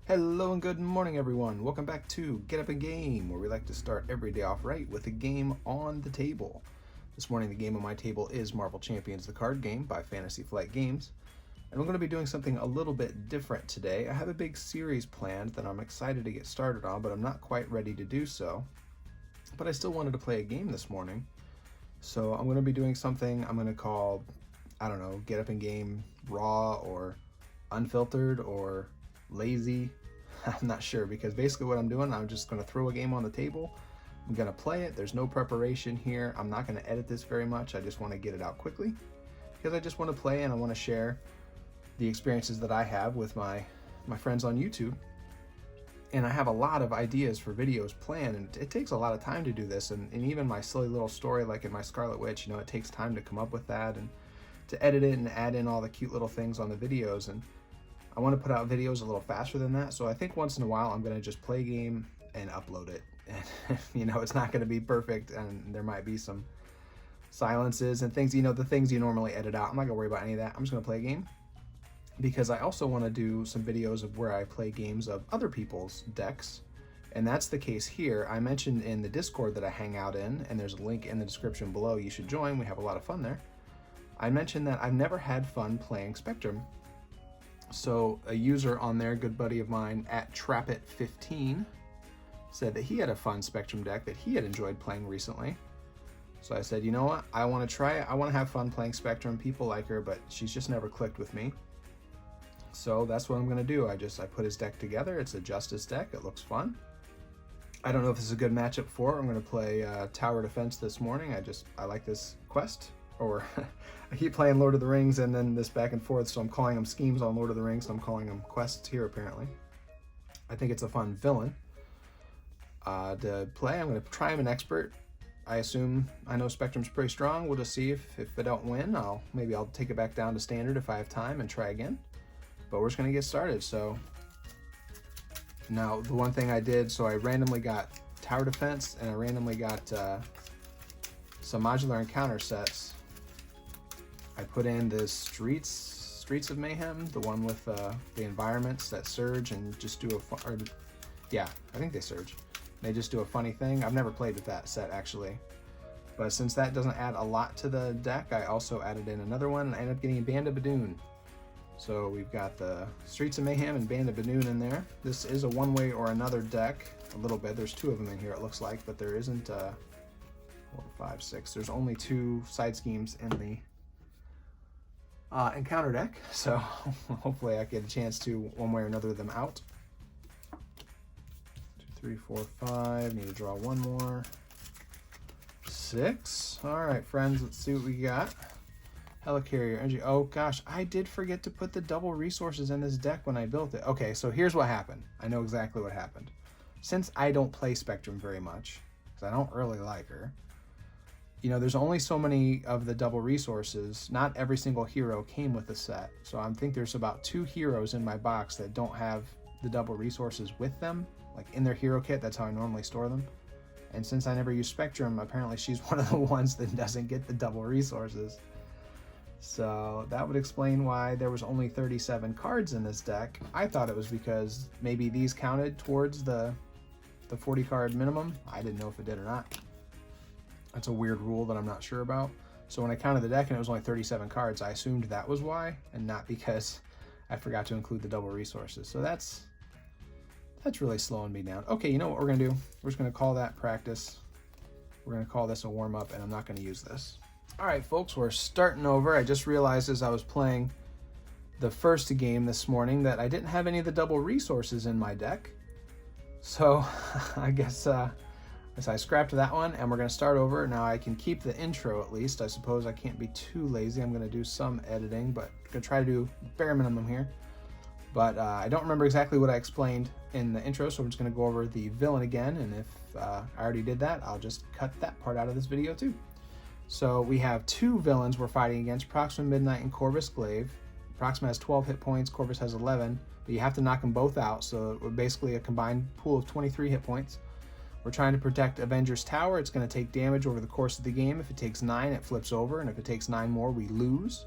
Hello and good morning, everyone. Welcome back to Get Up and Game, where we like to start every day off right with a game on the table. This morning, the game on my table is Marvel Champions, the card game by Fantasy Flight Games. And we're going to be doing something a little bit different today. I have a big series planned that I'm excited to get started on, but I'm not quite ready to do so. But I still wanted to play a game this morning. So I'm going to be doing something I'm going to call, I don't know, Get Up and Game Raw or Unfiltered or Lazy. I'm not sure, because basically what I'm doing, I'm just going to throw a game on the table. I'm going to play it. There's no preparation here. I'm not going to edit this very much. I just want to get it out quickly because I just want to play and I want to share the experiences that I have with my friends on YouTube. And I have a lot of ideas for videos planned, and it takes a lot of time to do this. And even my silly little story, like in my Scarlet Witch, it takes time to come up with that and to edit it and add in all the cute little things on the videos. And I want to put out videos a little faster than that, so I think once in a while I'm going to just play a game and upload it. And it's not going to be perfect, and there might be some silences and things, the things you normally edit out. I'm not going to worry about any of that. I'm just going to play a game, because I also want to do some videos of where I play games of other people's decks, and that's the case here. I mentioned in the Discord that I hang out in, and there's a link in the description below. You should join. We have a lot of fun there. I mentioned that I've never had fun playing Spectrum. So a user on there, good buddy of mine at Trapit15, said that he had a fun Spectrum deck that he had enjoyed playing recently. So I said, you know what, I want to try it. I want to have fun playing Spectrum. People like her, but she's just never clicked with me. So that's what I'm going to do. I put his deck together. It's a Justice deck. It looks fun. I don't know if this is a good matchup for her. I'm going to play Tower Defense this morning. I like this quest. Or I keep playing Lord of the Rings and then this back and forth, so I'm calling them schemes on Lord of the Rings, so I'm calling them quests here apparently. I think it's a fun villain to play. I'm going to try him an expert. I know Spectrum's pretty strong. We'll just see if I don't win, maybe I'll take it back down to standard if I have time and try again. But we're just going to get started. So now the one thing I did, so I randomly got Tower Defense and I randomly got some modular encounter sets. I put in the Streets of Mayhem, the one with the environments that surge and just do I think they surge. They just do a funny thing. I've never played with that set actually, but since that doesn't add a lot to the deck, I also added in another one and I ended up getting Band of Badoon. So we've got the Streets of Mayhem and Band of Badoon in there. This is a one way or another deck a little bit. There's two of them in here it looks like, but there isn't 4, 5, 6. There's only 2 side schemes in the encounter deck, so hopefully I get a chance to one way or another them out. 2, 3, 4, 5. Need to draw one more. 6. All right, friends, let's see what we got. Helicarrier, Energy. Oh gosh, I did forget to put the double resources in this deck when I built it. Okay, so here's what happened. I know exactly what happened. Since I don't play Spectrum very much, because I don't really like her, there's only so many of the double resources. Not every single hero came with the set. So I think there's about 2 heroes in my box that don't have the double resources with them, like in their hero kit. That's how I normally store them. And since I never use Spectrum, apparently she's one of the ones that doesn't get the double resources. So that would explain why there was only 37 cards in this deck. I thought it was because maybe these counted towards the 40 card minimum. I didn't know if it did or not. That's a weird rule that I'm not sure about. So when I counted the deck and it was only 37 cards, I assumed that was why, and not because I forgot to include the double resources. So that's really slowing me down. Okay, you know what we're gonna do? We're just gonna call that practice. We're gonna call this a warm-up, and I'm not gonna use this. All right, folks, we're starting over. I just realized as I was playing the first game this morning that I didn't have any of the double resources in my deck. So I guess I scrapped that one, and we're going to start over. Now I can keep the intro at least. I suppose I can't be too lazy. I'm going to do some editing, but I'm going to try to do bare minimum here. But I don't remember exactly what I explained in the intro, so I'm just going to go over the villain again, and if I already did that, I'll just cut that part out of this video too. So we have 2 villains we're fighting against, Proxima Midnight and Corvus Glaive. Proxima has 12 hit points, Corvus has 11, but you have to knock them both out, so we're basically a combined pool of 23 hit points. We're trying to protect Avengers Tower. It's going to take damage over the course of the game. If it takes 9, it flips over, and if it takes 9 more, we lose.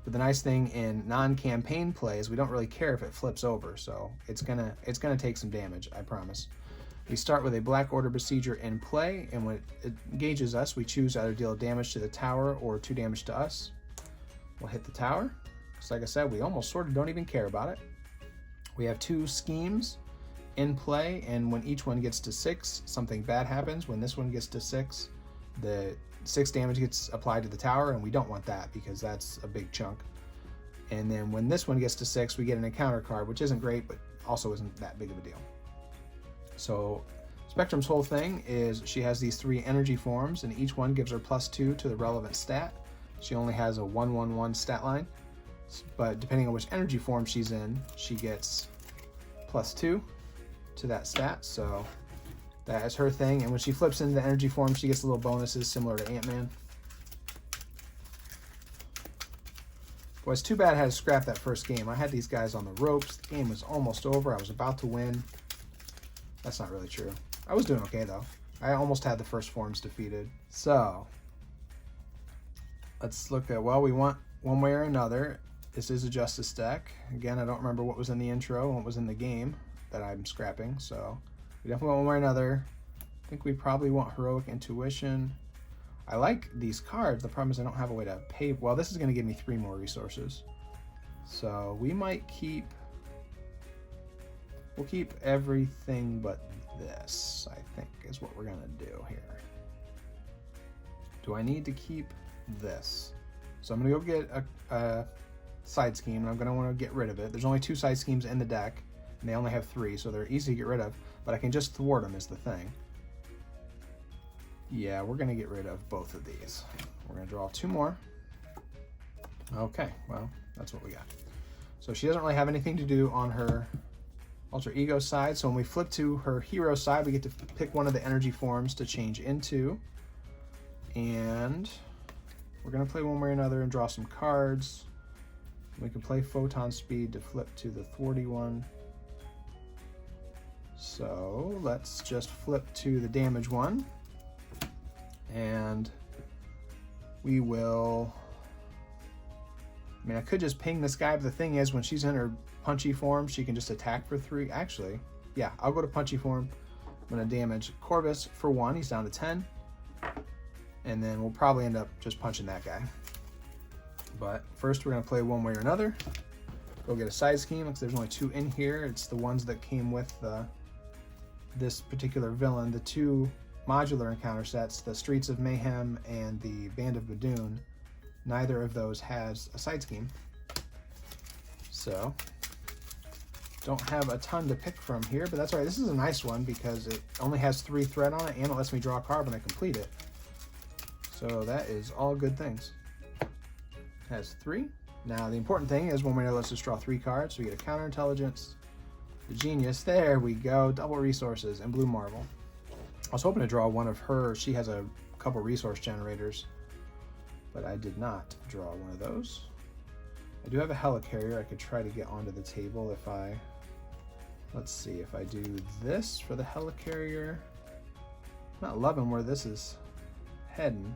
But the nice thing in non-campaign play is we don't really care if it flips over, so it's gonna take some damage, I promise. We start with a Black Order Besieger in play, and when it engages us, we choose either deal damage to the tower or 2 damage to us. We'll hit the tower. So like I said, we almost sort of don't even care about it. We have 2 schemes in play, and when each one gets to 6, something bad happens. When this one gets to 6, the 6 damage gets applied to the tower, and we don't want that because that's a big chunk. And then when this one gets to 6, we get an encounter card, which isn't great, but also isn't that big of a deal. So Spectrum's whole thing is she has these 3 energy forms, and each one gives her +2 to the relevant stat. She only has a 1/1/1 stat line, but depending on which energy form she's in, she gets +2 to that stat. So that is her thing, and when she flips into the energy form, she gets little bonuses similar to Ant-Man. Boy, it's too bad I had to scrap that first game. I had these guys on the ropes. The game was almost over. I was about to win. That's not really true. I was doing okay, though. I almost had the first forms defeated. So let's look at, well, we want one way or another. This is a Justice deck. Again, I don't remember what was in the intro and what was in the game that I'm scrapping, so we definitely want one way or another. I think we probably want Heroic Intuition. I like these cards. The problem is I don't have a way to pay. Well, this is going to give me 3 more resources. So we might keep... We'll keep everything but this, I think, is what we're going to do here. Do I need to keep this? So I'm going to go get a side scheme, and I'm going to want to get rid of it. There's only 2 side schemes in the deck, and they only have 3, so they're easy to get rid of, but I can just thwart them is the thing. Yeah, we're going to get rid of both of these. We're going to draw 2 more. Okay, well, that's what we got. So she doesn't really have anything to do on her alter ego side, so when we flip to her hero side, we get to pick one of the energy forms to change into, and we're going to play one way or another and draw some cards. We can play Photon Speed to flip to the thwarty one. So let's just flip to the damage one, and we will... I mean, I could just ping this guy, but the thing is, when she's in her punchy form, she can just attack for 3. Actually, yeah, I'll go to punchy form. I'm going to damage Corvus for 1. He's down to 10. And then we'll probably end up just punching that guy. But first, we're going to play one way or another. Go get a side scheme, because there's only 2 in here. It's the ones that came with this particular villain. The 2 modular encounter sets, the Streets of Mayhem and the Band of Badoon. Neither of those has a side scheme. So, don't have a ton to pick from here, but that's all right. This is a nice one because it only has 3 threat on it, and it lets me draw a card when I complete it. So that is all good things. It has 3. Now the important thing is when we know, let's just draw 3 cards. So we get a Counterintelligence, the Genius. There we go. Double resources and Blue Marvel. I was hoping to draw one of her. She has a couple resource generators, but I did not draw one of those. I do have a Helicarrier I could try to get onto the table if I... Let's see, if I do this for the Helicarrier. I'm not loving where this is heading.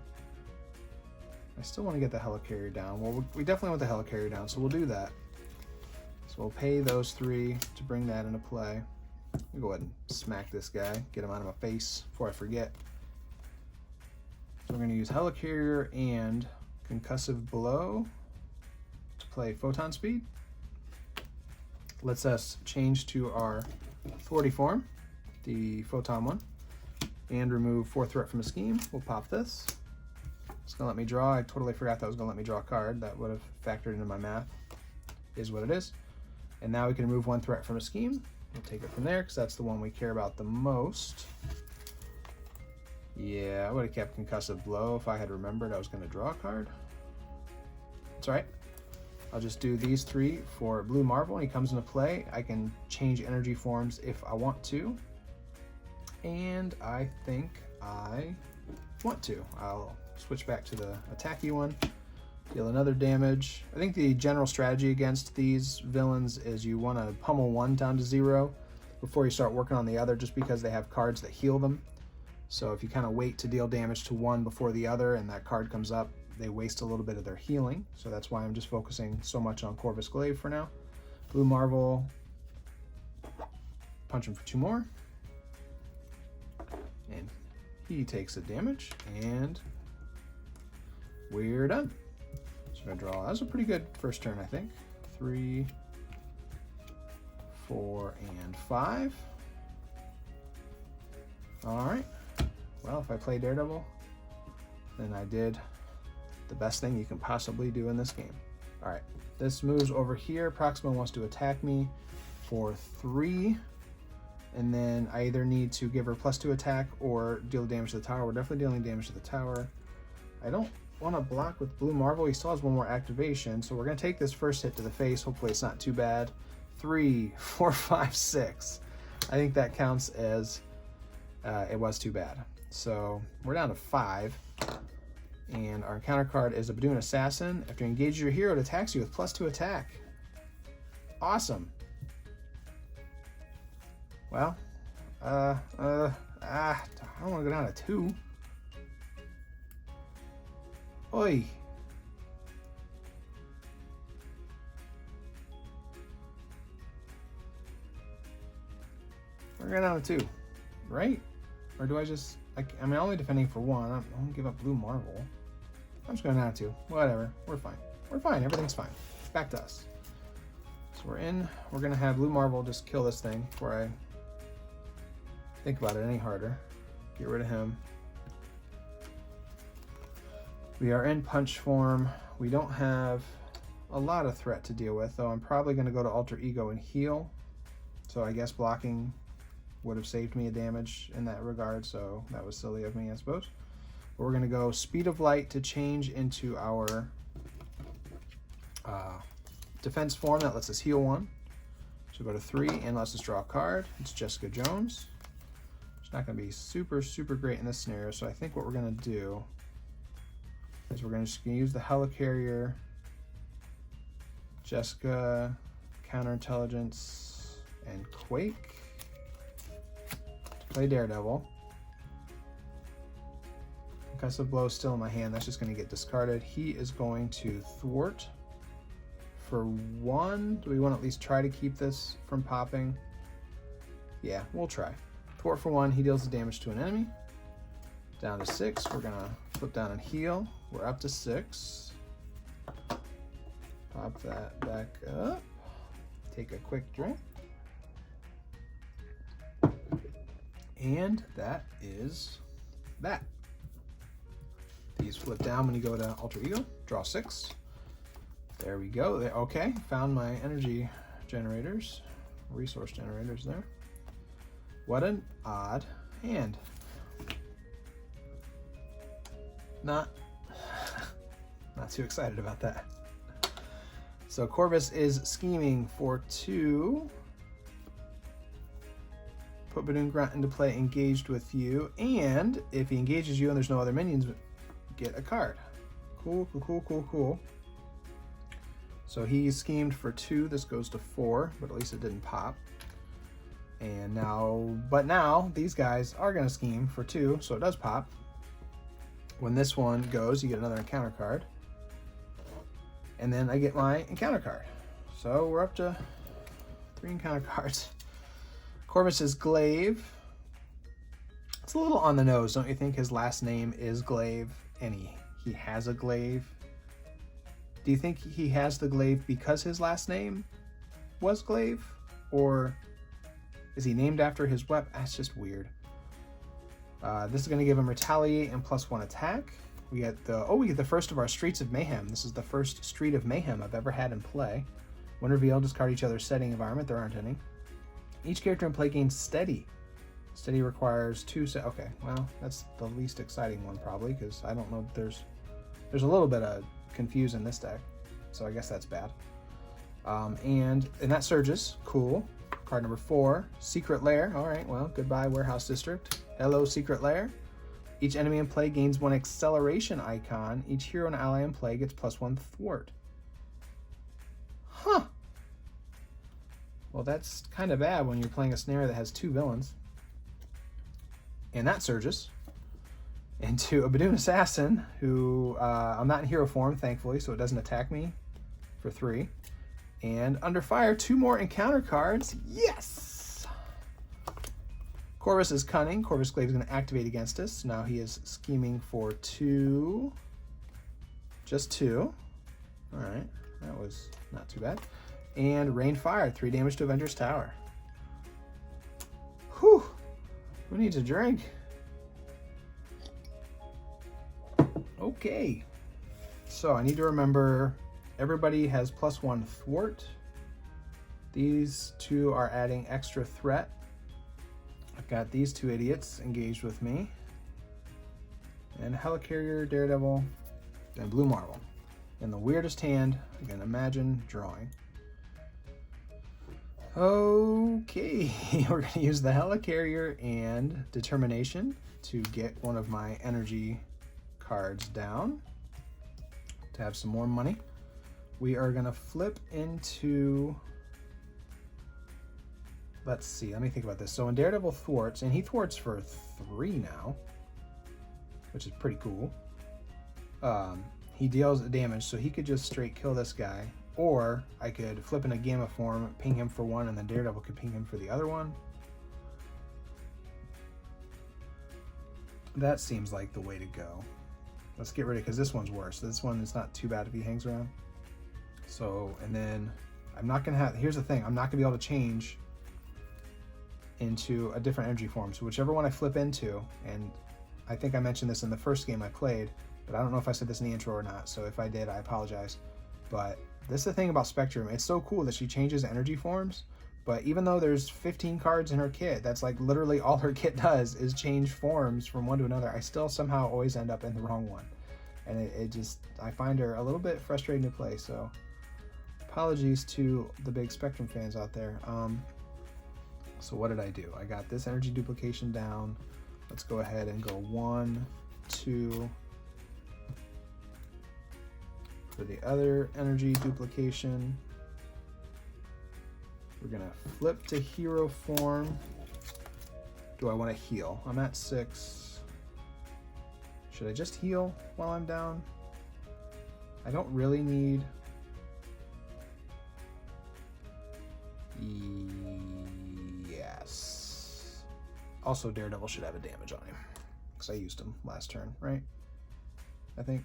I still want to get the Helicarrier down. Well, we definitely want the Helicarrier down, so we'll do that. So we'll pay those 3 to bring that into play. I'll go ahead and smack this guy, get him out of my face before I forget. So we're going to use Helicarrier and Concussive Blow to play Photon Speed. Lets us change to our thwarty form, the Photon one, and remove 4 threat from a scheme. We'll pop this. It's going to let me draw. I totally forgot that was going to let me draw a card. That would have factored into my math. Is what it is. And now we can remove 1 threat from a scheme. We'll take it from there because that's the one we care about the most. Yeah, I would have kept Concussive Blow if I had remembered I was going to draw a card. That's all right. I'll just do these 3 for Blue Marvel. When he comes into play, I can change energy forms if I want to. And I think I want to. I'll switch back to the attacky one. Deal another damage. I think the general strategy against these villains is you want to pummel one down to 0 before you start working on the other, just because they have cards that heal them. So if you kind of wait to deal damage to one before the other and that card comes up, they waste a little bit of their healing. So that's why I'm just focusing so much on Corvus Glaive for now. Blue Marvel, punch him for 2 more. And he takes a damage, and we're done. So I draw. That was a pretty good first turn, I think. 3, 4, and 5. All right. Well, if I play Daredevil, then I did the best thing you can possibly do in this game. All right. This moves over here. Proxima wants to attack me for 3. And then I either need to give her +2 attack or deal damage to the tower. We're definitely dealing damage to the tower. I don't want to block with Blue Marvel. He still has 1 more activation. So we're going to take this first hit to the face. Hopefully it's not too bad. 3, 4, 5, 6. I think that counts as it was too bad. So we're down to 5. And our encounter card is a Badoon Assassin. After you engage your hero, it attacks you with +2 attack. Awesome. Well, I don't want to go down to 2. Oi. We're going down to 2, right? Or do I just, I'm only defending for 1. I don't give up Blue Marvel. I'm just going down to 2. Whatever. We're fine. We're fine. Everything's fine. Back to us. So we're in. We're going to have Blue Marvel just kill this thing before I think about it any harder. Get rid of him. We are in punch form. We don't have a lot of threat to deal with, though I'm probably going to go to Alter Ego and heal. So I guess blocking would have saved me a damage in that regard, so that was silly of me, I suppose. But we're going to go Speed of Light to change into our defense form that lets us heal 1. So go to 3 and lets us draw a card. It's Jessica Jones. It's not going to be super, super great in this scenario, so I think what we're going to do is we're just going to use the Helicarrier, Jessica, Counterintelligence, and Quake to play Daredevil. Concussive Blow is still in my hand. That's just going to get discarded. He is going to thwart for 1. Do we want to at least try to keep this from popping? Yeah, we'll try. Thwart for 1. He deals the damage to an enemy. Down to 6. We're going to flip down and heal. We're up to 6. Pop that back up. Take a quick drink. And that is that. These flip down when you go to Alter Ego. Draw 6. There we go. Okay, found my energy generators, resource generators there. What an odd hand. Not too excited about that. So Corvus is scheming for 2. Put Badoon Grunt into play engaged with you, and if he engages you and there's no other minions, get a card. Cool, cool, cool, cool, cool. So he schemed for 2. This goes to 4, but at least it didn't pop. And now these guys are going to scheme for 2, so it does pop. When this one goes, you get another encounter card. And then I get my encounter card. So we're up to 3 encounter cards. Corvus's Glaive. It's a little on the nose, don't you think? His last name is Glaive, and he has a glaive. Do you think he has the glaive because his last name was Glaive? Or is he named after his weapon? That's just weird. This is going to give him Retaliate and +1 attack. We get the first of our Streets of Mayhem. This is the first Street of Mayhem I've ever had in play. When revealed, discard each other's setting environment. There aren't any. Each character in play gains Steady. Steady requires 2 set. Okay, well, that's the least exciting one probably, because I don't know if there's a little bit of confuse in this deck, so I guess that's bad. And that surges. Cool. Card number 4, Secret Lair. All right, well, goodbye Warehouse District. Hello, Secret Lair. Each enemy in play gains 1 acceleration icon. Each hero and ally in play gets +1 thwart. Huh. Well, that's kind of bad when you're playing a snare that has 2 villains. And that surges. into a Badoon Assassin, who I'm not in hero form, thankfully, so it doesn't attack me for 3. And under fire, 2 more encounter cards. Yes! Corvus is cunning. Corvus Glaive is going to activate against us. Now he is scheming for 2. Just 2. All right, that was not too bad. And Rain Fire, 3 damage to Avengers Tower. Whew! Who needs a drink? Okay. So I need to remember everybody has +1 thwart. These 2 are adding extra threat. I've got these 2 idiots engaged with me. And Helicarrier, Daredevil, and Blue Marvel. In the weirdest hand I can imagine drawing. Okay, we're going to use the Helicarrier and Determination to get one of my energy cards down to have some more money. We are going to flip into, let's see, let me think about this. So when Daredevil thwarts, and he thwarts for 3 now, which is pretty cool. He deals damage, so he could just straight kill this guy, or I could flip in a Gamma form, ping him for 1, and then Daredevil could ping him for the other one. That seems like the way to go. Let's get rid of, because this one's worse. This one is not too bad if he hangs around. So, and then I'm not gonna have, here's the thing, I'm not gonna be able to change into a different energy form. So whichever one I flip into, and I think I mentioned this in the first game I played, but I don't know if I said this in the intro or not, so if I did, I apologize. But this is the thing about Spectrum. It's so cool that she changes energy forms, but even though there's 15 cards in her kit, that's like literally all her kit does is change forms from one to another. I still somehow always end up in the wrong one. And it just, I find her a little bit frustrating to play, so apologies to the big Spectrum fans out there. So what did I do? I got this Energy Duplication down. Let's go ahead and go 1, 2. For the other Energy Duplication, we're gonna flip to hero form. Do I want to heal? I'm at 6. Should I just heal while I'm down? I don't really need... Yes. Also, Daredevil should have a damage on him, because I used him last turn, right? I think.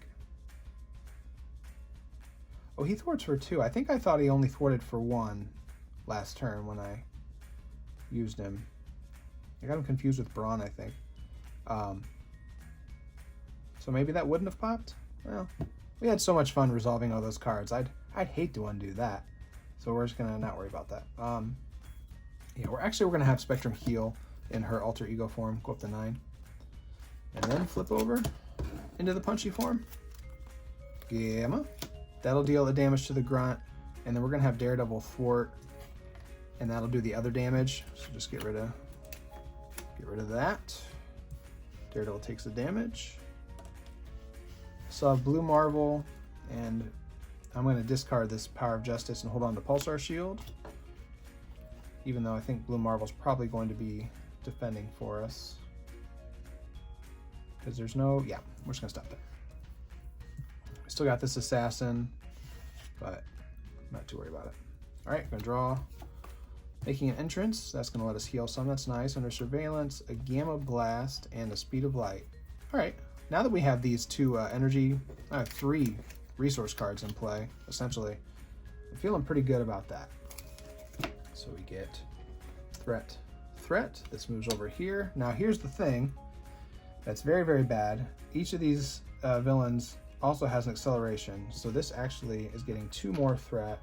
Oh, he thwarts for 2. I think I thought he only thwarted for 1 last turn when I used him. I got him confused with Brawn, I think. So maybe that wouldn't have popped? Well, we had so much fun resolving all those cards. I'd hate to undo that. So we're just gonna not worry about that. Yeah, we're gonna have Spectrum heal in her alter ego form, go up to 9. And then flip over into the punchy form. Gamma. That'll deal the damage to the grunt. And then we're gonna have Daredevil thwart, and that'll do the other damage. So just get rid of that. Daredevil takes the damage. So I have Blue Marvel, and I'm going to discard this Power of Justice and hold on to Pulsar Shield, even though I think Blue Marvel's probably going to be defending for us. Because there's no... Yeah, we're just going to stop there. Still got this Assassin, but I'm not too worried about it. Alright, going to draw. Making an entrance. That's going to let us heal some. That's nice. Under Surveillance, a Gamma Blast, and a Speed of Light. Alright, now that we have these 2 3 resource cards in play, essentially, I'm feeling pretty good about that. So we get threat. This moves over here. Now here's the thing that's very, very bad. Each of these villains also has an acceleration, so this actually is getting 2 more threat,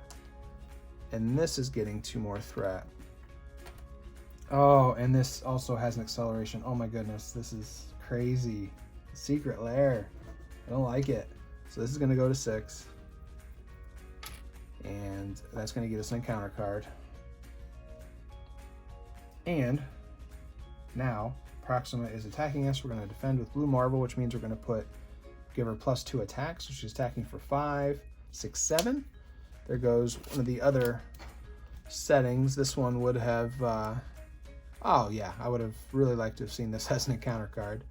and this is getting 2 more threat. Oh, and this also has an acceleration. Oh my goodness, this is crazy. Secret lair. I don't like it. So this is going to go to 6, and that's going to get us an encounter card. And now Proxima is attacking us. We're going to defend with Blue Marvel, which means we're going to give her +2 attacks. So she's attacking for 5, 6, 7. There goes one of the other settings. This one would have, oh yeah, I would have really liked to have seen this as an encounter card.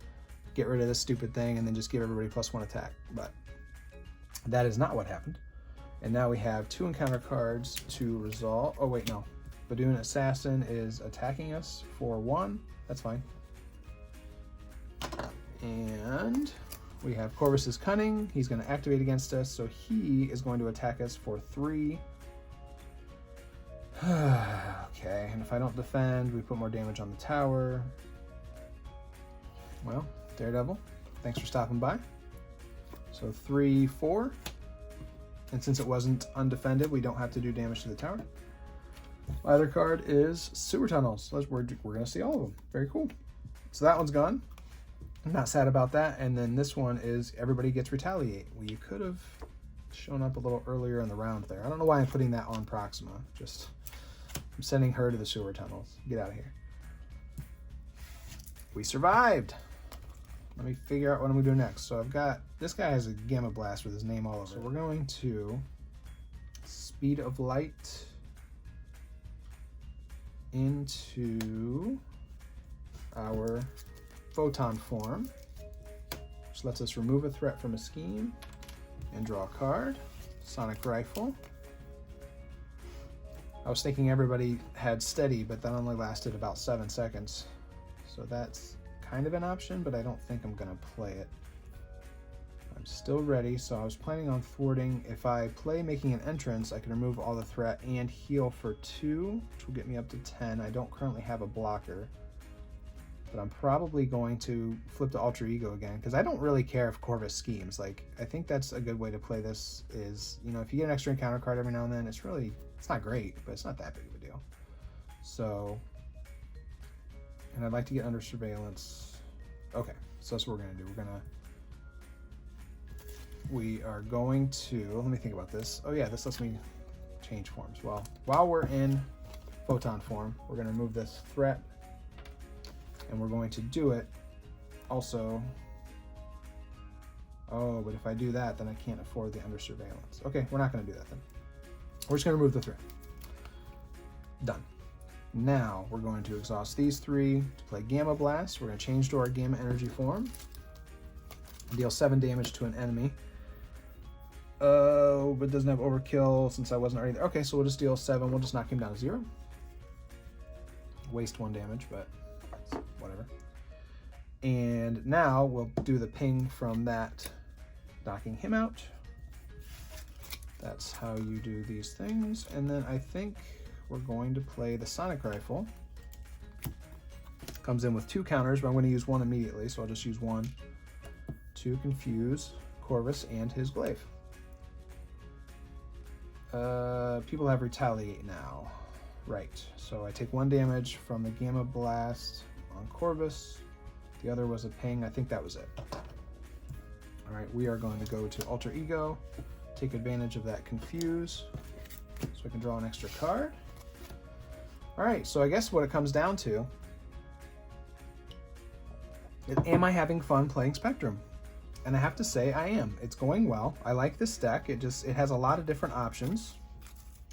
get rid of this stupid thing and then just give everybody +1 attack. But that is not what happened. And now we have 2 encounter cards to resolve. Oh wait, no. Badoon Assassin is attacking us for 1. That's fine. And we have Corvus's Cunning. He's going to activate against us, so he is going to attack us for 3. Okay, and if I don't defend, we put more damage on the tower. Well, Daredevil, thanks for stopping by. So 3, 4. And since it wasn't undefended, we don't have to do damage to the tower. My other card is Sewer Tunnels. We're going to see all of them. Very cool. So that one's gone. I'm not sad about that. And then this one is everybody gets Retaliate. Well, you could have shown up a little earlier in the round there. I don't know why I'm putting that on Proxima. Just, I'm sending her to the Sewer Tunnels. Get out of here. We survived. Let me figure out what I'm going to do next. So I've got, this guy has a Gamma Blast with his name all over. So we're going to Speed of Light into our Photon form, which lets us remove a threat from a scheme and draw a card. Sonic Rifle. I was thinking everybody had Steady, but that only lasted about 7 seconds. So that's kind of an option, but I don't think I'm going to play it. I'm still ready, so I was planning on thwarting. If I play Making an Entrance, I can remove all the threat and heal for 2, which will get me up to 10. I don't currently have a blocker, but I'm probably going to flip to Alter Ego again, because I don't really care if Corvus schemes. Like, I think that's a good way to play this is, you know, if you get an extra encounter card every now and then, it's not great, but it's not that big of a deal. So, and I'd like to get under surveillance. Okay, so that's what we're going to do. We are going to, let me think about this. Oh yeah, this lets me change forms. Well, while we're in Photon form, we're going to remove this threat, and we're going to do it also. Oh, but if I do that, then I can't afford the under surveillance. Okay, we're not going to do that then. We're just going to remove the threat. Done. Now we're going to exhaust these 3 to play Gamma Blast. We're going to change to our Gamma Energy form. Deal 7 damage to an enemy. Oh, but it doesn't have overkill since I wasn't already there. Okay, so we'll just deal 7. We'll just knock him down to 0. Waste 1 damage, but whatever. And now we'll do the ping from that, knocking him out. That's how you do these things. And then I think we're going to play the Sonic Rifle. Comes in with 2 counters, but I'm going to use 1 immediately, so I'll just use 1 to confuse Corvus and his glaive. People have Retaliate now. Right, so I take 1 damage from the Gamma Blast on Corvus. The other was a ping. I think that was it. All right, we are going to go to Alter Ego, take advantage of that confuse, so I can draw an extra card. All right, so I guess what it comes down to is, am I having fun playing Spectrum? And I have to say I am. It's going well. I like this deck. It has a lot of different options.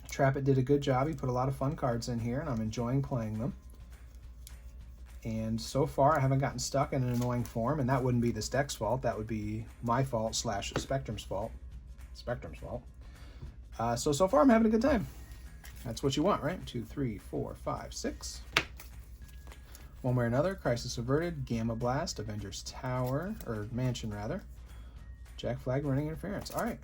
Trappit did a good job. He put a lot of fun cards in here, and I'm enjoying playing them. And so far, I haven't gotten stuck in an annoying form, and that wouldn't be this deck's fault. That would be my fault / Spectrum's fault. Spectrum's fault. So far, I'm having a good time. That's what you want, right? 2, 3, 4, 5, 6. One way or another, Crisis Averted, Gamma Blast, Avengers Tower, or Mansion rather. Jack Flag, Running Interference. All right,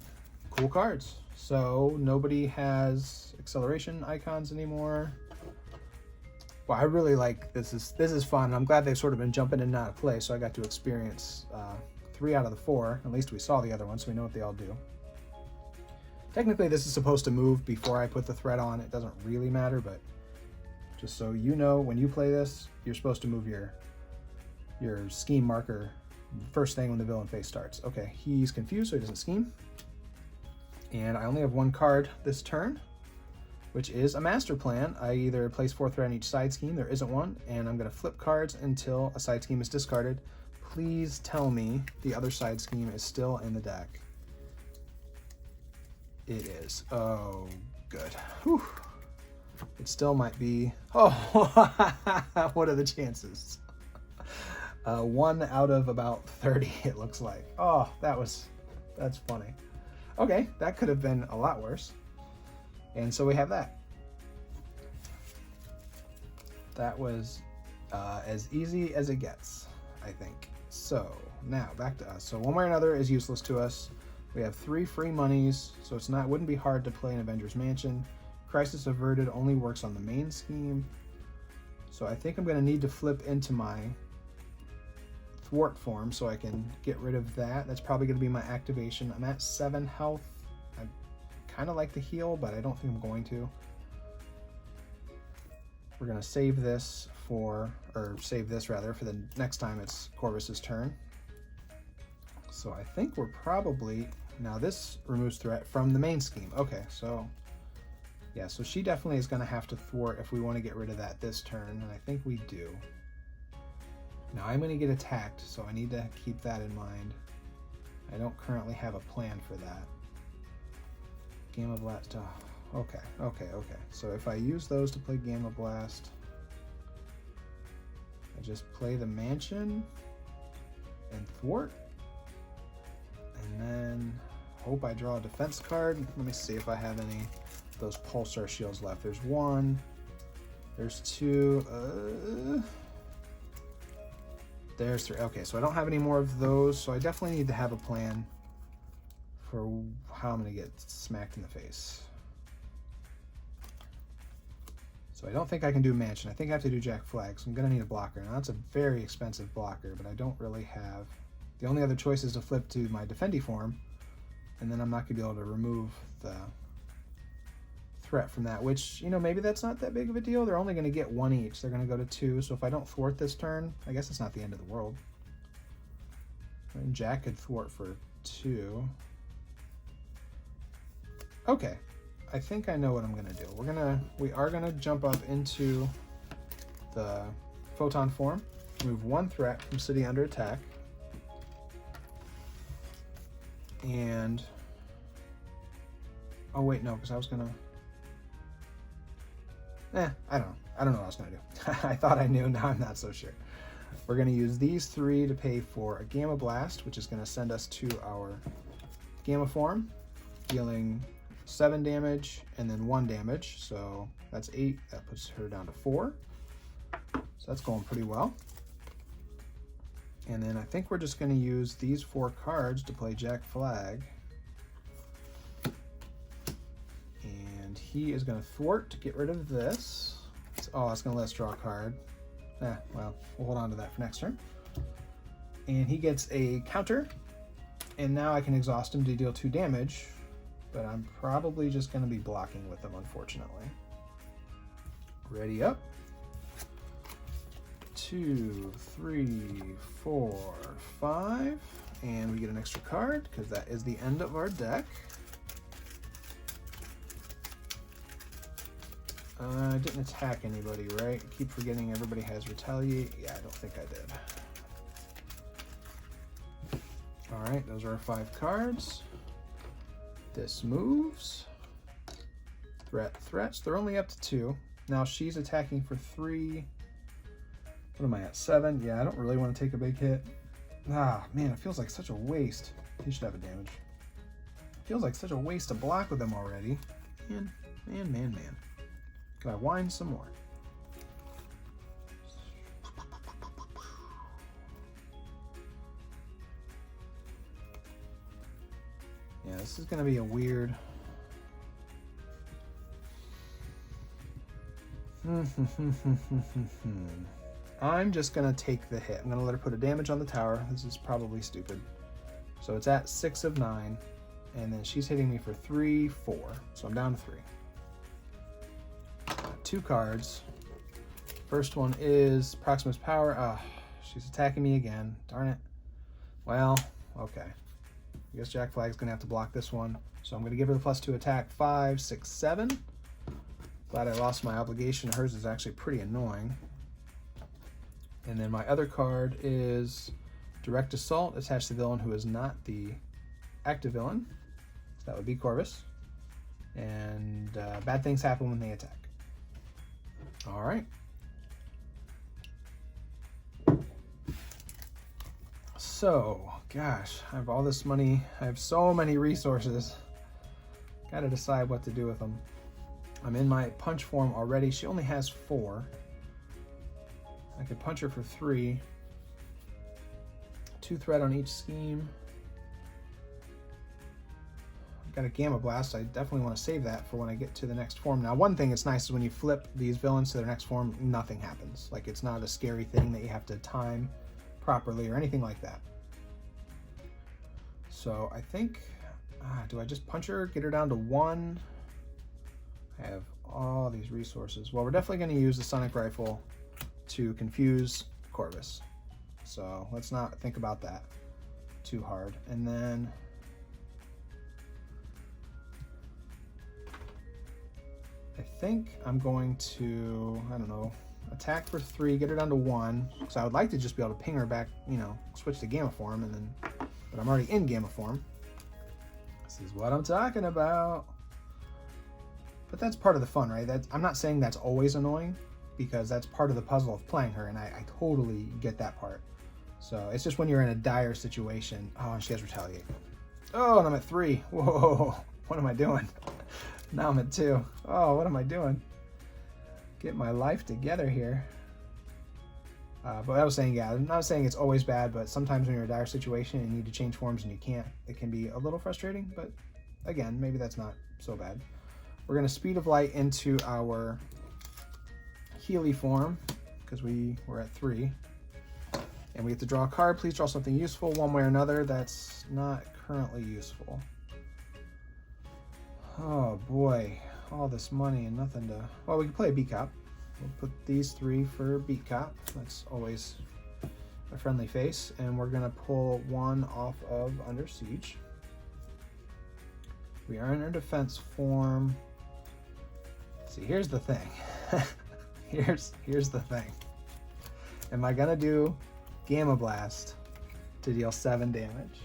cool cards. So nobody has acceleration icons anymore. Well, I really like this. Is fun. I'm glad they've sort of been jumping in and out of play, so I got to experience 3 out of the 4. At least we saw the other one, so we know what they all do. Technically, this is supposed to move before I put the threat on. It doesn't really matter, but just so you know, when you play this, you're supposed to move your scheme marker first thing when the villain phase starts. Okay, he's confused, so he doesn't scheme. And I only have 1 card this turn, which is a master plan. I either place 4 threat on each side scheme, there isn't one, and I'm going to flip cards until a side scheme is discarded. Please tell me the other side scheme is still in the deck. It is. Oh, good. Whew. It still might be. Oh, what are the chances? 1 out of about 30, it looks like. Oh, that's funny. Okay, that could have been a lot worse. And so we have that. That was as easy as it gets, I think. So now back to us. So one way or another is useless to us. We have 3 free monies, so wouldn't be hard to play in Avengers Mansion. Crisis Averted only works on the main scheme. So I think I'm going to need to flip into my thwart form so I can get rid of that. That's probably going to be my activation. I'm at 7 health. I kind of like to heal, but I don't think I'm going to. We're going to save this for the next time it's Corvus's turn. So I think we're probably, now this removes threat from the main scheme. Okay, so yeah, so she definitely is going to have to thwart if we want to get rid of that this turn, and I think we do. Now I'm going to get attacked, so I need to keep that in mind. I don't currently have a plan for that. Gamma Blast, oh, okay. So if I use those to play Gamma Blast, I just play the Mansion and thwart, and then hope I draw a defense card. Let me see if I have any of those Pulsar Shields left. There's 1, there's 2, there's 3. Okay, so I don't have any more of those, so I definitely need to have a plan for how I'm going to get smacked in the face. So I don't think I can do Mansion. I think I have to do Jack Flag, so I'm going to need a blocker. Now that's a very expensive blocker, but I don't really have... The only other choice is to flip to my Defendy form, and then I'm not going to be able to remove the threat from that, which, you know, maybe that's not that big of a deal. They're only going to get 1 each. They're going to go to 2, so if I don't thwart this turn, I guess it's not the end of the world. And Jack could thwart for 2. Okay, I think I know what I'm gonna do. We are gonna jump up into the Photon form, remove 1 threat from sitting under attack, and oh wait, no, because I was gonna. I don't know. I don't know what I was gonna do. I thought I knew. Now I'm not so sure. We're gonna use these 3 to pay for a Gamma Blast, which is gonna send us to our Gamma form, dealing 7 damage and then 1 damage, so that's 8. That puts her down to 4. So that's going pretty well. And then I think we're just going to use these 4 cards to play Jack Flag. And he is going to thwart to get rid of this. Oh, it's going to let us draw a card. Well, we'll hold on to that for next turn. And he gets a counter. And now I can exhaust him to deal 2 damage. But I'm probably just going to be blocking with him, unfortunately. Ready up. 2, 3, 4, 5. And we get an extra card, because that is the end of our deck. I didn't attack anybody, right? I keep forgetting everybody has Retaliate. Yeah, I don't think I did. Alright, those are our 5 cards. This moves. Threats. They're only up to 2. Now she's attacking for 3. What am I at? 7? Yeah, I don't really want to take a big hit. Ah, man, it feels like such a waste. He should have a damage. It feels like such a waste to block with him already. Man. Can I whine some more? Yeah, this is going to be a weird... I'm just going to take the hit. I'm going to let her put a damage on the tower. This is probably stupid. So it's at 6 of 9. And then she's hitting me for 3, 4. So I'm down to 3. 2 cards. First one is Proximus Power. She's attacking me again. Darn it. Well, okay. I guess Jack Flag's going to have to block this one. So I'm going to give her the +2 attack. 5, 6, 7. Glad I lost my obligation. Hers is actually pretty annoying. And then my other card is Direct Assault. Attach the villain who is not the active villain. So that would be Corvus. And bad things happen when they attack. All right. So, gosh, I have all this money. I have so many resources. Got to decide what to do with them. I'm in my punch form already. She only has 4. I could punch her for 3. 2 threat on each scheme. I've got a Gamma Blast. I definitely want to save that for when I get to the next form. Now, one thing that's nice is when you flip these villains to their next form, nothing happens. Like, it's not a scary thing that you have to time properly or anything like that. So I think, do I just punch her, get her down to 1? I have all these resources. Well, we're definitely going to use the Sonic Rifle to confuse Corvus. So let's not think about that too hard. And then I think I'm going to, I don't know, attack for 3, get her down to 1. So I would like to just be able to ping her back, you know, switch to Gamma form, and then, but I'm already in Gamma form. This is what I'm talking about. But that's part of the fun, right? I'm not saying that's always annoying, because that's part of the puzzle of playing her, and I totally get that part. So it's just when you're in a dire situation. Oh, and she has Retaliate. Oh, and I'm at 3. Whoa, what am I doing? Now I'm at 2. Oh, what am I doing? Get my life together here. But I was saying, yeah, I'm not saying it's always bad, but sometimes when you're in a dire situation and you need to change forms and you can't, it can be a little frustrating. But again, maybe that's not so bad. We're going to Speed of Light into our Healy form because we're at 3. And we have to draw a card. Please draw something useful one way or another. That's not currently useful. Oh boy, all this money and nothing to... Well, we can play a Beat Cop. We'll put these 3 for Beat Cop. That's always a friendly face. And we're going to pull 1 off of Under Siege. We are in our defense form. See, here's the thing. here's the thing. Am I going to do Gamma Blast to deal 7 damage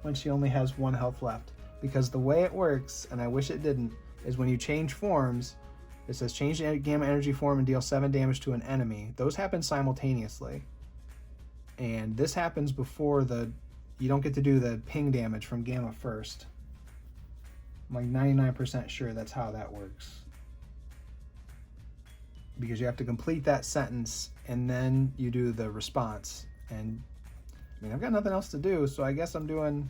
when she only has 1 health left? Because the way it works, and I wish it didn't, is when you change forms, it says change Gamma Energy form and deal 7 damage to an enemy. Those happen simultaneously. And this happens before you don't get to do the ping damage from Gamma first. I'm like 99% sure that's how that works. Because you have to complete that sentence and then you do the response. And I mean, I've got nothing else to do, so I guess I'm doing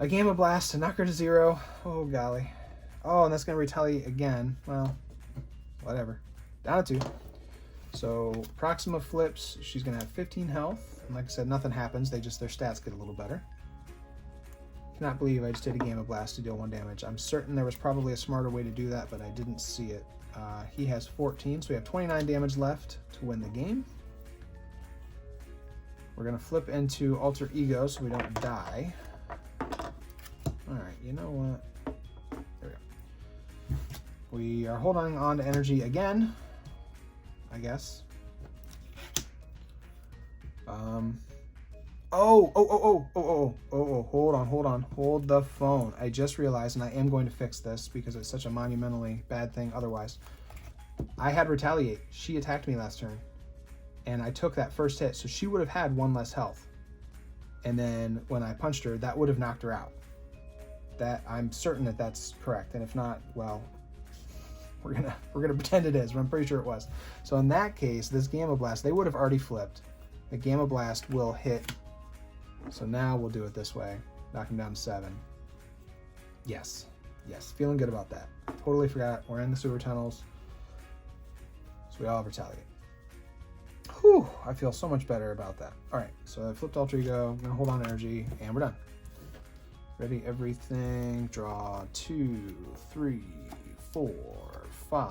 a Gamma Blast to knock her to 0. Oh, golly. Oh, and that's going to retaliate again. Well, whatever. Down to 2. So Proxima flips. She's going to have 15 health. And like I said, nothing happens. Their stats get a little better. Cannot believe I just did a Gamma Blast to deal 1 damage. I'm certain there was probably a smarter way to do that, but I didn't see it. He has 14, so we have 29 damage left to win the game. We're going to flip into Alter Ego so we don't die. Alright, you know what? There we go. We are holding on to energy again, I guess. Hold on. Hold the phone. I just realized, and I am going to fix this because it's such a monumentally bad thing otherwise. I had Retaliate. She attacked me last turn, and I took that first hit, so she would have had 1 less health. And then when I punched her, that would have knocked her out. I'm certain that that's correct, and if not, well, we're gonna pretend it is, but I'm pretty sure it was. So in that case, this Gamma Blast, they would have already flipped. The Gamma Blast will hit. So now we'll do it this way. Knock him down to 7. Yes. Feeling good about that. Totally forgot. We're in the sewer tunnels. So we all have Retaliate. Whew. I feel so much better about that. Alright, so I flipped Alter Ego. I'm going to hold on to energy, and we're done. Ready everything. Draw 2, 3, 4, 5,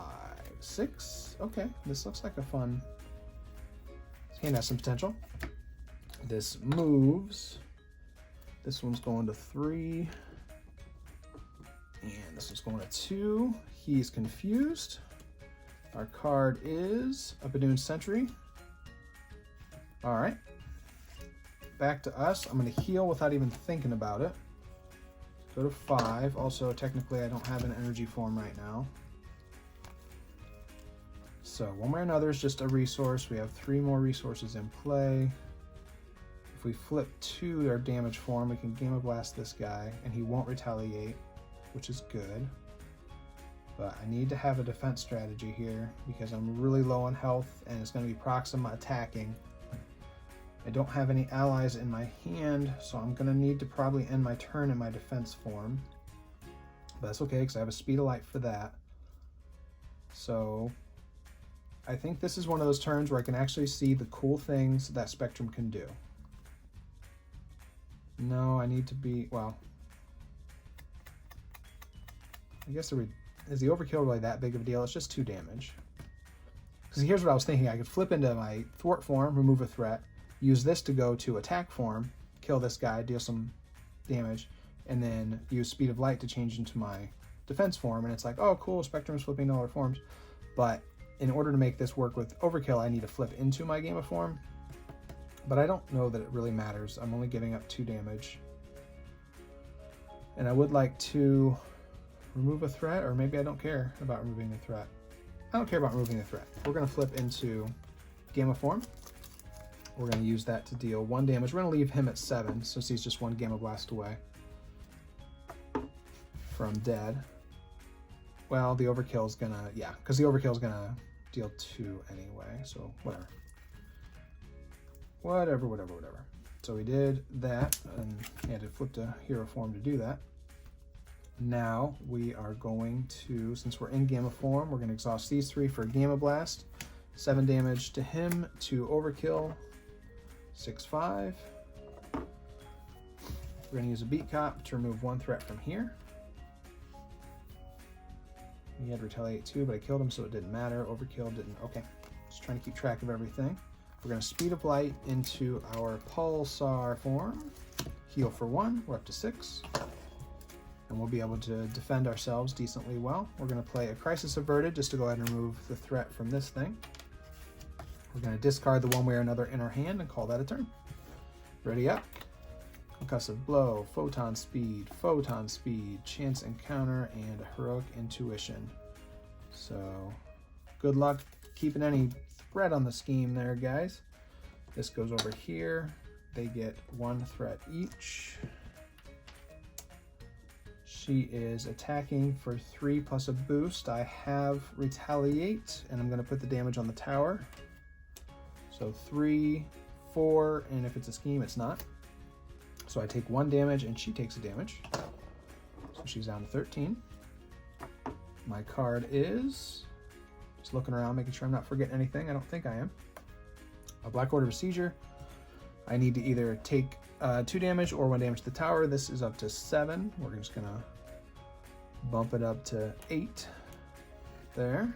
6. Okay, this looks like a fun... This hand has some potential. This moves. This one's going to 3. And this one's going to 2. He's confused. Our card is a Badoon Sentry. Alright. Back to us. I'm going to heal without even thinking about it. Go to 5. Also, technically, I don't have an energy form right now. So, one way or another is just a resource. We have 3 more resources in play. If we flip to our damage form, we can Gamma Blast this guy, and he won't retaliate, which is good. But I need to have a defense strategy here because I'm really low on health, and it's going to be Proxima attacking. I don't have any allies in my hand, so I'm going to need to probably end my turn in my defense form. But that's okay, because I have a Speed of Light for that. So I think this is one of those turns where I can actually see the cool things that Spectrum can do. No, I need to be, well, I guess is the overkill really that big of a deal? It's just 2 damage. Because here's what I was thinking. I could flip into my thwart form, remove a threat, use this to go to attack form, kill this guy, deal some damage, and then use Speed of Light to change into my defense form. And it's like, oh, cool, Spectrum's flipping to all our forms. But in order to make this work with overkill, I need to flip into my Gamma form. But I don't know that it really matters. I'm only giving up 2 damage. And I would like to remove a threat, or maybe I don't care about removing the threat. I don't care about removing the threat. We're going to flip into Gamma form. We're going to use that to deal 1 damage. We're going to leave him at 7, since he's just 1 Gamma Blast away from dead. Well, the overkill is going to, yeah, because the overkill is going to deal 2 anyway, so whatever. Whatever. So we did that, and he had to flip to hero form to do that. Now we are going to, since we're in Gamma form, we're going to exhaust these 3 for a Gamma Blast. 7 damage to him, to overkill, 6/5. We're going to use a Beat Cop to remove 1 threat from here. He had Retaliate too, but I killed him, so it didn't matter. Overkill didn't. Okay, just trying to keep track of everything. We're going to Speed of Light into our Pulsar form. Heal for 1. We're up to 6. And we'll be able to defend ourselves decently well. We're going to play a Crisis Averted just to go ahead and remove the threat from this thing. We're going to discard the one way or another in our hand and call that a turn. Ready up. Concussive Blow, Photon Speed, Chance Encounter, and Heroic Intuition. So, good luck keeping any threat on the scheme there, guys. This goes over here. They get 1 threat each. She is attacking for 3 plus a boost. I have Retaliate, and I'm going to put the damage on the tower. So 3, 4, and if it's a scheme, it's not. So I take 1 damage, and she takes a damage. So she's down to 13. My card is, just looking around, making sure I'm not forgetting anything. I don't think I am. A Black Order Procedure. I need to either take 2 damage or 1 damage to the tower. This is up to 7. We're just going to bump it up to 8 there.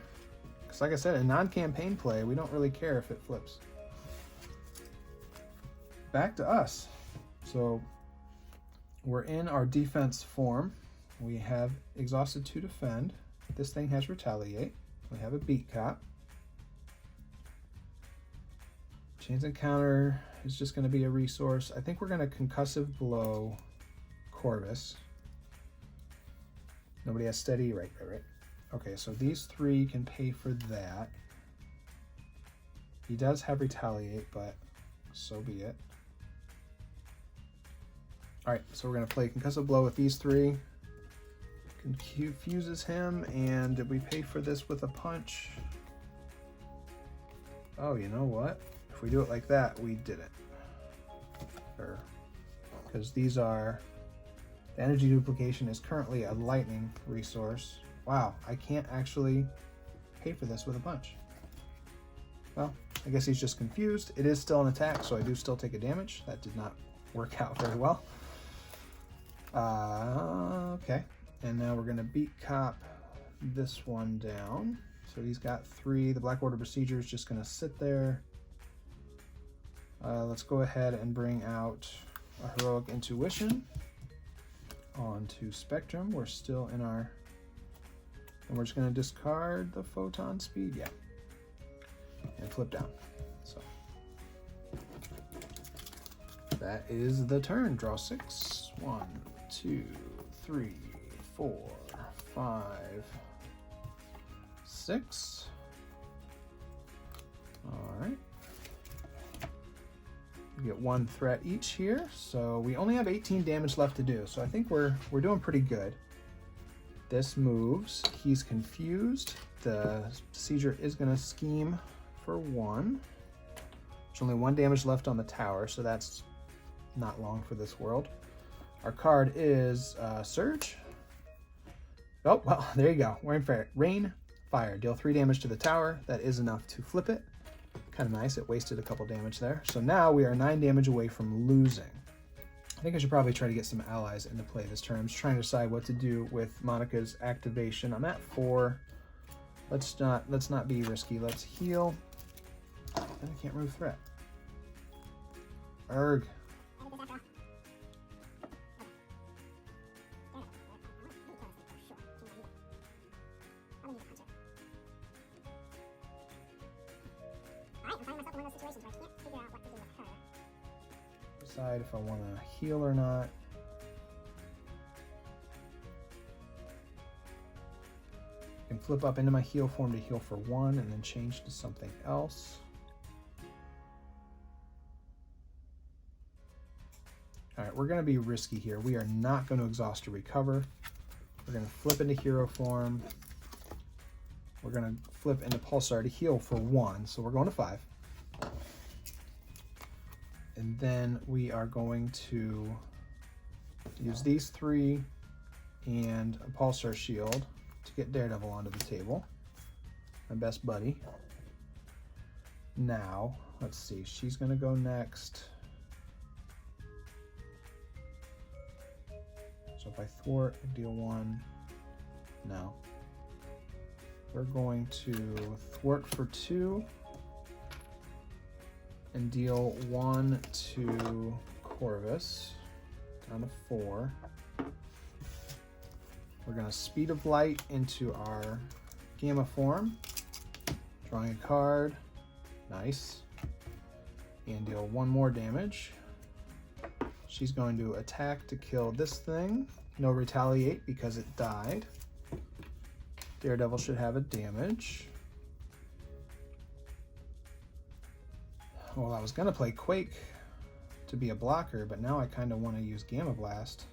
Because like I said, in non-campaign play, we don't really care if it flips. Back to us. So we're in our defense form. We have Exhausted to defend. This thing has Retaliate. We have a Beat Cop. Chance Encounter is just going to be a resource. I think we're going to Concussive Blow Corvus. Nobody has Steady? Right. Okay, so these 3 can pay for that. He does have Retaliate, but so be it. Alright, so we're going to play Concussive Blow with these 3. Confuses him, and did we pay for this with a punch? Oh, you know what? If we do it like that, we didn't. Because these are... The Energy Duplication is currently a lightning resource. Wow, I can't actually pay for this with a punch. Well, I guess he's just confused. It is still an attack, so I do still take a damage. That did not work out very well. Okay, and now we're going to Beat Cop this one down. So he's got 3. The Black Order Procedure is just going to sit there. Let's go ahead and bring out a Heroic Intuition onto Spectrum. We're still in our... And we're just going to discard the Photon Speed. Yeah. And flip down. So that is the turn. Draw 6. 1, 2, 3, 4, 5, 6. All right. We get 1 threat each here, so we only have 18 damage left to do. So I think we're doing pretty good. This moves. He's confused. The Sieger is going to scheme for 1. There's only 1 damage left on the tower, so that's not long for this world. Our card is Surge. Oh, well, there you go. Rain, Fire. Deal 3 damage to the tower. That is enough to flip it. Kind of nice. It wasted a couple damage there. So now we are 9 damage away from losing. I think I should probably try to get some allies into play this turn. I'm just trying to decide what to do with Monica's activation. I'm at 4. Let's not be risky. Let's heal. And I can't remove threat. Erg. Decide if I want to heal or not. I can flip up into my heal form to heal for 1 and then change to something else. Alright, we're going to be risky here. We are not going to exhaust to recover. We're going to flip into hero form. We're going to flip into Pulsar to heal for 1, so we're going to 5. And then we are going to use these 3 and a Pulsar Shield to get Daredevil onto the table. My best buddy. Now, let's see, she's going to go next. So if I thwart, I deal 1. No. We're going to thwart for 2. And deal 1 to Corvus, down to 4. We're going to Speed of Light into our Gamma form, drawing a card, nice, and deal 1 more damage. She's going to attack to kill this thing, no retaliate because it died. Daredevil should have a damage. Well, I was going to play Quake to be a blocker, but now I kind of want to use Gamma Blast.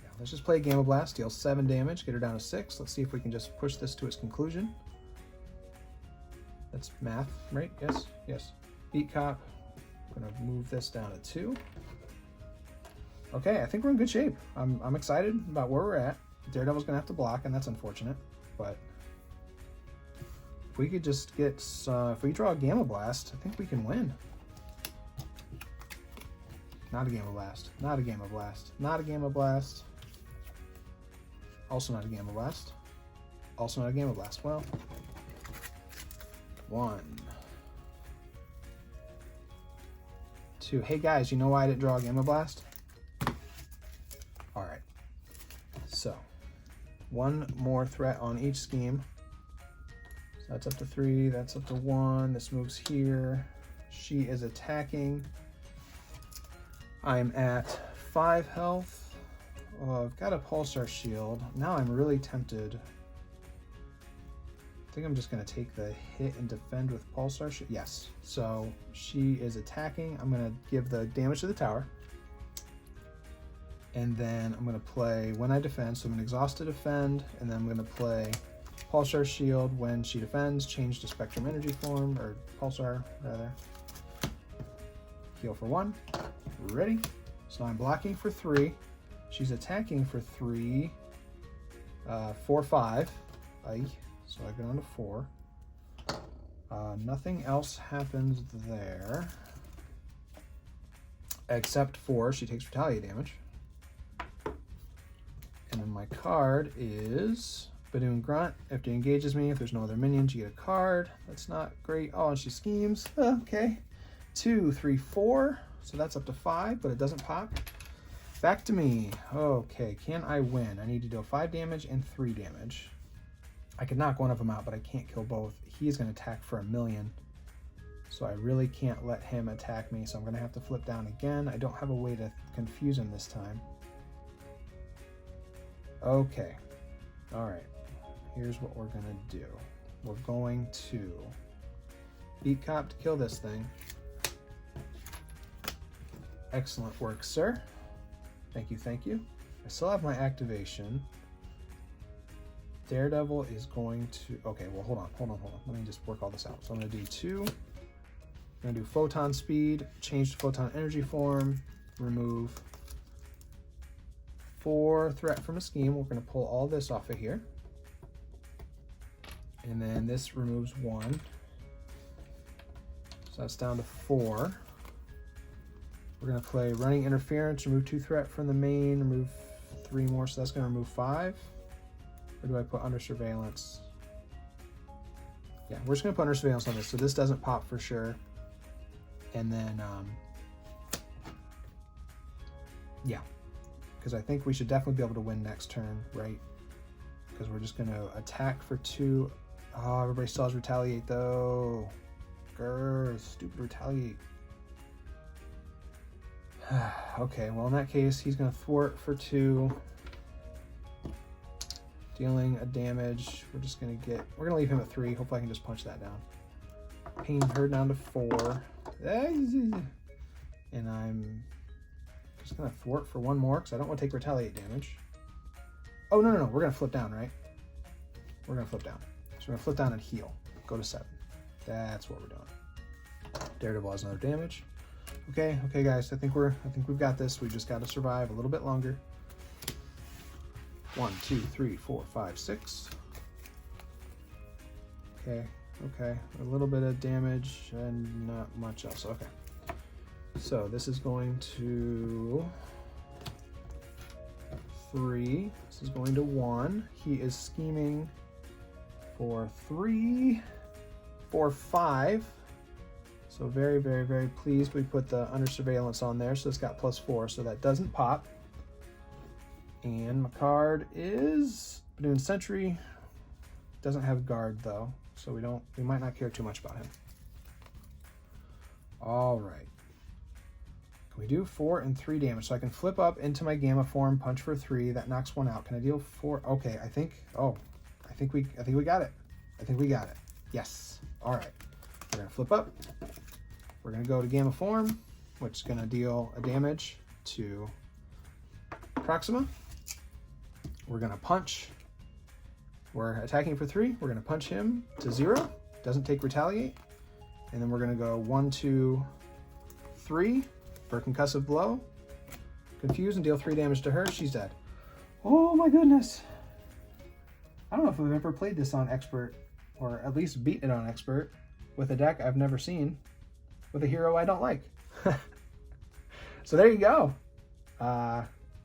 Yeah, let's just play Gamma Blast, deal 7 damage, get her down to 6. Let's see if we can just push this to its conclusion. That's math, right? Yes, yes. Beat Cop. I'm going to move this down to 2. Okay, I think we're in good shape. I'm excited about where we're at. Daredevil's going to have to block, and that's unfortunate, but if we could just get, if we draw a Gamma Blast, I think we can win. Not a Gamma Blast. Not a Gamma Blast. Not a Gamma Blast. Also not a Gamma Blast. Also not a Gamma Blast. Well, 1, 2. Hey guys, you know why I didn't draw a Gamma Blast? Alright. So, 1 more threat on each scheme. So that's up to 3, that's up to 1. This moves here. She is attacking. I'm at 5 health. Oh, I've got a Pulsar Shield. Now I'm really tempted. I think I'm just going to take the hit and defend with Pulsar Shield. Yes. So she is attacking. I'm going to give the damage to the tower. And then I'm going to play when I defend. So I'm going to exhaust to defend. And then I'm going to play Pulsar Shield when she defends. Change to Spectrum Energy form. Or Pulsar, rather. Heal for 1. Ready. So I'm blocking for 3. She's attacking for 3. 4, 5. Aye. So I go into 4. Nothing else happens there. Except for she takes retaliate damage. And then my card is Badoon Grunt. If he engages me, if there's no other minions, you get a card. That's not great. Oh, and she schemes. Okay. 2, 3, 4. So that's up to 5, but it doesn't pop. Back to me. Okay, can I win? I need to deal 5 damage and 3 damage. I could knock one of them out, but I can't kill both. He's going to attack for 1,000,000. So I really can't let him attack me, so I'm going to have to flip down again. I don't have a way to confuse him this time. Okay. All right. Here's what we're going to do. We're going to beat Cop to kill this thing. Excellent work, sir. Thank you, thank you. I still have my activation. Daredevil is going to, okay, well, hold on. Let me just work all this out. So I'm gonna do 2. I'm gonna do Photon Speed, change to Photon Energy form, remove 4 threat from a scheme. We're gonna pull all this off of here. And then this removes 1. So that's down to 4. We're gonna play Running Interference, remove 2 threat from the main, remove 3 more, so that's gonna remove 5. Or do I put Under Surveillance? Yeah, we're just gonna put Under Surveillance on this, so this doesn't pop for sure. And then, yeah, because I think we should definitely be able to win next turn, right? Because we're just gonna attack for 2. Oh, everybody still has Retaliate though. Grr, stupid Retaliate. Okay, well in that case, he's gonna thwart for 2. Dealing a damage. We're gonna leave him at 3. Hopefully I can just punch that down. Pain her down to 4. And I'm just gonna thwart for 1 more because I don't want to take retaliate damage. Oh, no. We're gonna flip down, right? We're gonna flip down. So we're gonna flip down and heal. Go to 7. That's what we're doing. Daredevil has another damage. Okay, guys. I think we've got this. We just got to survive a little bit longer. 1, 2, 3, 4, 5, 6. Okay. A little bit of damage and not much else. Okay. So this is going to 3. This is going to 1. He is scheming for 3, 4, 5. So very, very, very pleased we put the Under Surveillance on there. So it's got +4, so that doesn't pop. And my card is Badoon Sentry. Doesn't have guard though, so we might not care too much about him. All right. Can we do 4 and 3 damage? So I can flip up into my Gamma form, punch for 3. That knocks 1 out. Can I deal 4? Okay, I think we got it. I think we got it. Yes. All right. We're gonna flip up. We're gonna go to Gamma form, which is gonna deal a damage to Proxima. We're gonna punch. We're attacking for 3. We're gonna punch him to 0. Doesn't take retaliate. And then we're gonna go 1, 2, 3 for Concussive Blow. Confuse and deal 3 damage to her. She's dead. Oh my goodness. I don't know if we've ever played this on Expert, or at least beaten it on Expert, with a deck I've never seen, with a hero I don't like. So there you go.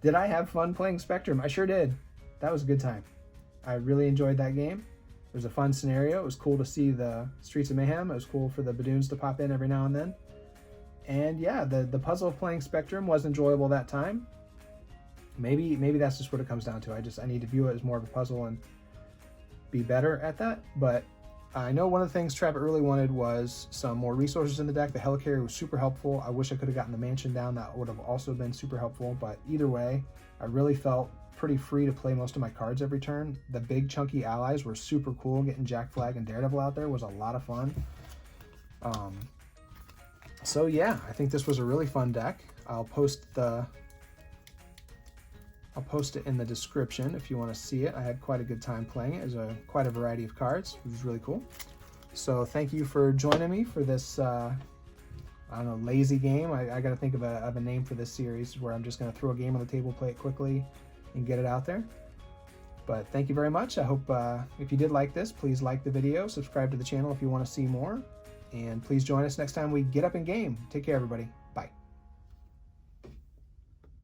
Did I have fun playing Spectrum? I sure did. That was a good time. I really enjoyed that game. It was a fun scenario. It was cool to see the Streets of Mayhem. It was cool for the Badoons to pop in every now and then. And yeah, the puzzle of playing Spectrum was enjoyable that time. Maybe that's just what it comes down to. I need to view it as more of a puzzle and be better at that. But I know one of the things Trapper really wanted was some more resources in the deck. The Helicarrier was super helpful. I wish I could have gotten the Mansion down. That would have also been super helpful. But either way, I really felt pretty free to play most of my cards every turn. The big chunky allies were super cool. Getting Jack Flag and Daredevil out there was a lot of fun. So yeah, I think this was a really fun deck. I'll post it in the description if you want to see it. I had quite a good time playing it. There's quite a variety of cards, which is really cool. So thank you for joining me for this, I don't know, lazy game. I got to think of a name for this series where I'm just going to throw a game on the table, play it quickly, and get it out there. But thank you very much. I hope if you did like this, please like the video, subscribe to the channel if you want to see more, and please join us next time we get up in game. Take care, everybody.